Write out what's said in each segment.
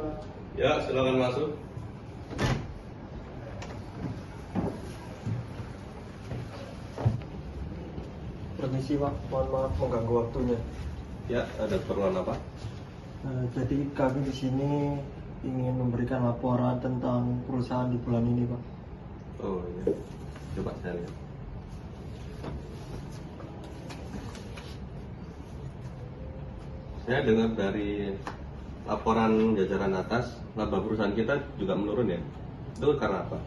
Pak. Ya, silakan masuk. Permisi Pak, mohon maaf mengganggu waktunya. Ya, ada keperluan apa? Jadi kami di sini ingin memberikan laporan tentang perusahaan di bulan ini Pak. Oh iya, coba saya lihat. Saya dengar dari laporan jajaran atas, laba perusahaan kita juga menurun ya. Itu karena apa?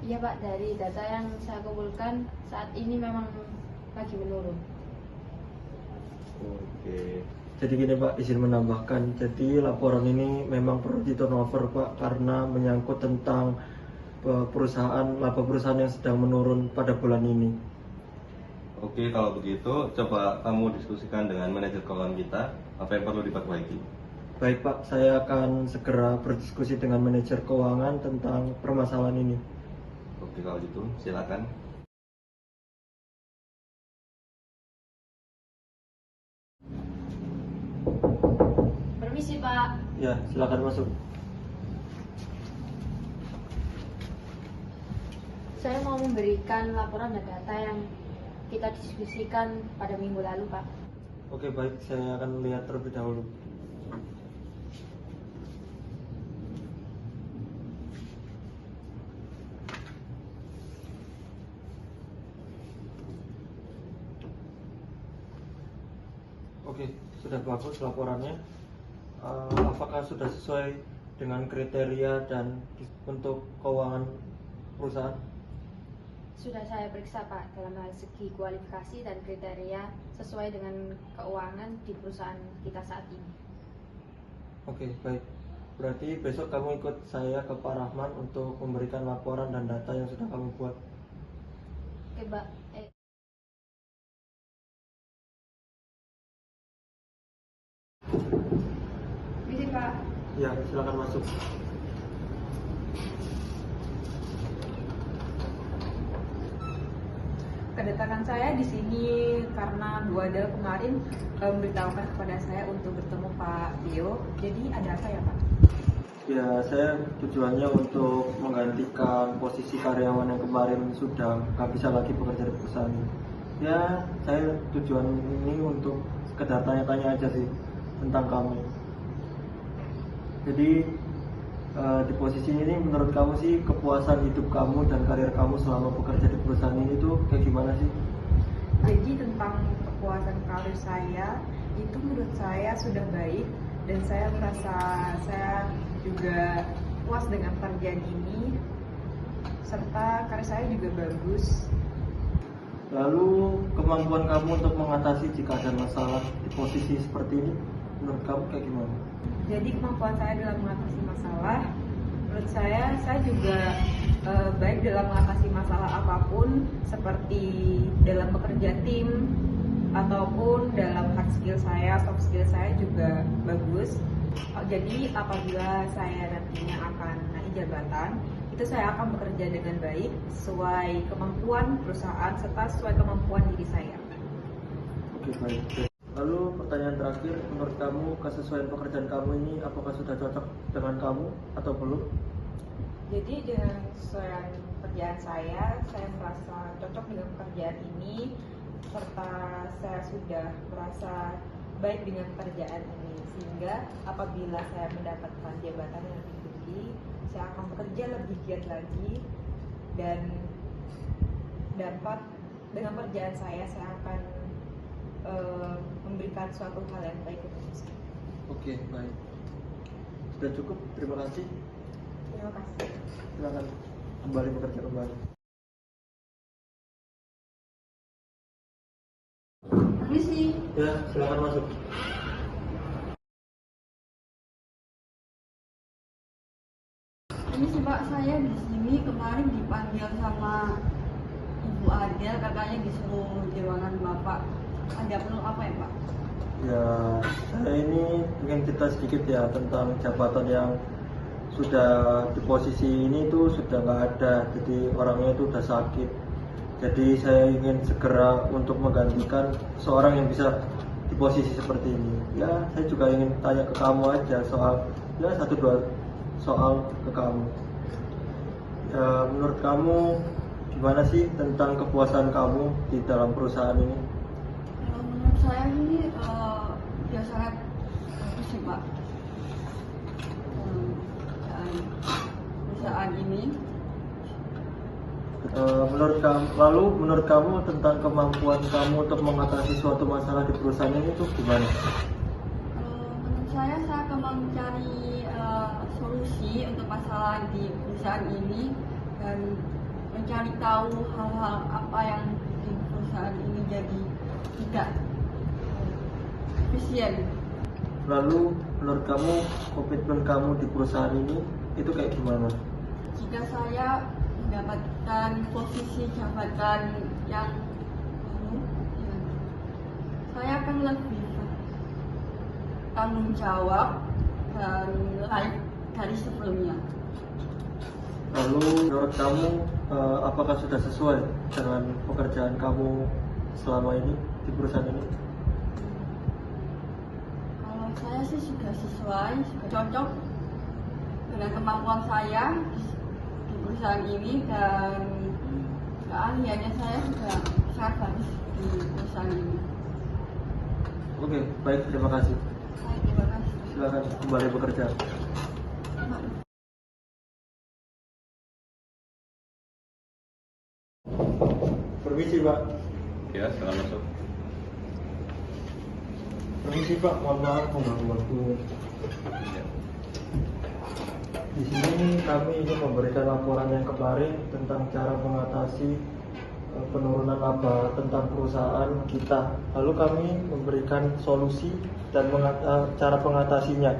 Iya Pak, dari data yang saya kumpulkan saat ini memang lagi menurun. Oke. Jadi gini Pak, izin menambahkan, jadi laporan ini memang perlu di turnover Pak, karena menyangkut tentang laba perusahaan yang sedang menurun pada bulan ini. Oke, kalau begitu coba kamu diskusikan dengan manajer keuangan kita, apa yang perlu diperbaiki. Baik Pak, saya akan segera berdiskusi dengan manajer keuangan tentang permasalahan ini. Oke, kalau gitu silakan. Permisi Pak. Ya, silakan masuk. Saya mau memberikan laporan dan data yang kita diskusikan pada minggu lalu Pak. Oke baik, saya akan lihat terlebih dahulu. Oke, sudah bagus laporannya. Apakah sudah sesuai dengan kriteria dan untuk keuangan perusahaan? Sudah saya periksa Pak dalam hal segi kualifikasi dan kriteria sesuai dengan keuangan di perusahaan kita saat ini. Oke, baik. Berarti besok kamu ikut saya ke Pak Rahman untuk memberikan laporan dan data yang sudah kamu buat. Oke Pak. Permisi Pak. Ya, silakan masuk. Kedatangan saya di sini karena Bu Adel kemarin memberitahukan kepada saya untuk bertemu Pak Tio. Jadi ada apa ya Pak? Ya, saya tujuannya untuk menggantikan posisi karyawan yang kemarin sudah nggak bisa lagi bekerja di perusahaan ini. Ya, saya tujuan ini untuk sekedar tanya-tanya aja sih tentang kamu. Jadi di posisi ini menurut kamu sih kepuasan hidup kamu dan karir kamu selama bekerja di perusahaan ini tuh kayak gimana sih? Jadi tentang kepuasan karir saya itu menurut saya sudah baik dan saya merasa saya juga puas dengan pekerjaan ini serta karir saya juga bagus. Lalu kemampuan kamu untuk mengatasi jika ada masalah di posisi seperti ini menurut kamu kayak gimana? Jadi kemampuan saya dalam mengatasi masalah, menurut saya juga baik dalam mengatasi masalah apapun, seperti dalam bekerja tim ataupun dalam hard skill saya, soft skill saya juga bagus. Jadi apabila saya nantinya akan naik jabatan, itu saya akan bekerja dengan baik sesuai kemampuan perusahaan serta sesuai kemampuan diri saya. Oke, baik. Lalu pertanyaan terakhir, menurut kamu kesesuaian pekerjaan kamu ini apakah sudah cocok dengan kamu atau belum? Jadi dengan kesesuaian pekerjaan saya merasa cocok dengan pekerjaan ini serta saya sudah merasa baik dengan pekerjaan ini, sehingga apabila saya mendapatkan jabatan yang lebih tinggi, saya akan bekerja lebih giat lagi dan dapat dengan pekerjaan saya akan memberikan suatu hal yang baik untuk saya. Oke, baik. Sudah cukup, terima kasih. Terima kasih. Silakan kembali bekerja kembali. Permisi. Ya, silakan masuk. Ini sih Pak, saya di sini kemarin dipanggil sama Ibu Adel, katanya disuruh di ruangan Bapak. Ada perlu apa ya Pak? Ya, saya ini ingin cerita sedikit ya tentang jabatan yang sudah di posisi ini tuh sudah nggak ada, jadi orangnya itu udah sakit. Jadi saya ingin segera untuk menggantikan seorang yang bisa di posisi seperti ini. Ya, saya juga ingin tanya ke kamu aja soal, ya 1-2 soal ke kamu. Ya, menurut kamu gimana sih tentang kepuasan kamu di dalam perusahaan ini? Kalau menurut saya ini ya sangat bagus sih Pak. Perusahaan ini Menurut kamu tentang kemampuan kamu untuk mengatasi suatu masalah di perusahaan ini tuh gimana? menurut saya akan mencari solusi untuk masalah di perusahaan ini dan mencari tahu hal-hal apa yang di perusahaan ini jadi tidak efisien. Lalu menurut kamu komitmen kamu di perusahaan ini itu kayak gimana? Jika saya mendapatkan posisi jabatan yang baru, ya, saya akan lebih tanggung jawab dan lain dari sebelumnya. Lalu menurut kamu apakah sudah sesuai dengan pekerjaan kamu selama ini di perusahaan ini? Kalau saya sih sudah sesuai, sudah cocok dengan kemampuan saya di perusahaan ini dan keahliannya saya juga sangat bagus di perusahaan ini. Oke, baik, terima kasih. Baik, terima kasih. Silakan kembali bekerja. Permisi, Pak. Ya, silakan masuk. Permisi, Pak. Mohon maaf mengganggu waktu. Ya. Di sini kami ingin memberikan laporan yang kemarin tentang cara mengatasi penurunan laba tentang perusahaan kita. Lalu kami memberikan solusi dan cara pengatasinya.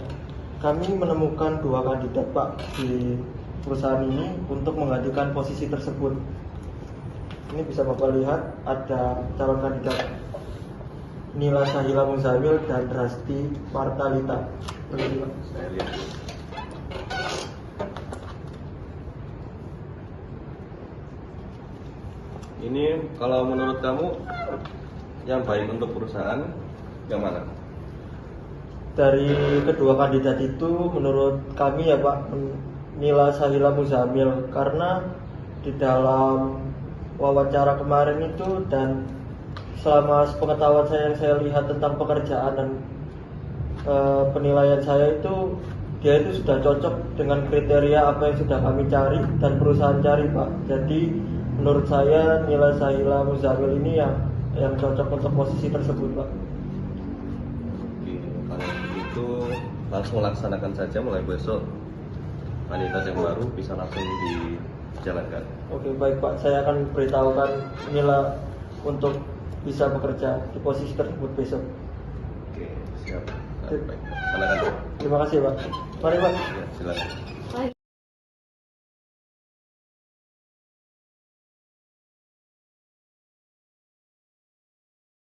Kami menemukan 2 kandidat, Pak, di perusahaan ini untuk menggantikan posisi tersebut. Ini bisa Bapak lihat ada calon kandidat Nila Sahila Muzamil dan Rasti Martalita. Begini, Pak. Saya lihat. Ini kalau menurut kamu yang baik untuk perusahaan yang mana? Dari kedua kandidat itu menurut kami ya Pak, Nila Sahila Muzamil, karena di dalam wawancara kemarin itu dan selama sepengetahuan saya yang saya lihat tentang pekerjaan dan penilaian saya itu, dia itu sudah cocok dengan kriteria apa yang sudah kami cari dan perusahaan cari, Pak. Jadi menurut saya Nila Sahila Muzamil ini yang cocok untuk posisi tersebut, Pak. Oke, kalau begitu langsung laksanakan saja mulai besok. Kandidat yang baru bisa langsung dijalankan. Oke, baik Pak. Saya akan beritahukan Nila untuk bisa bekerja di posisi tersebut besok. Oke, siap. Baik, silakan. Terima kasih Pak. Mari Pak. Ya, silakan. Baik.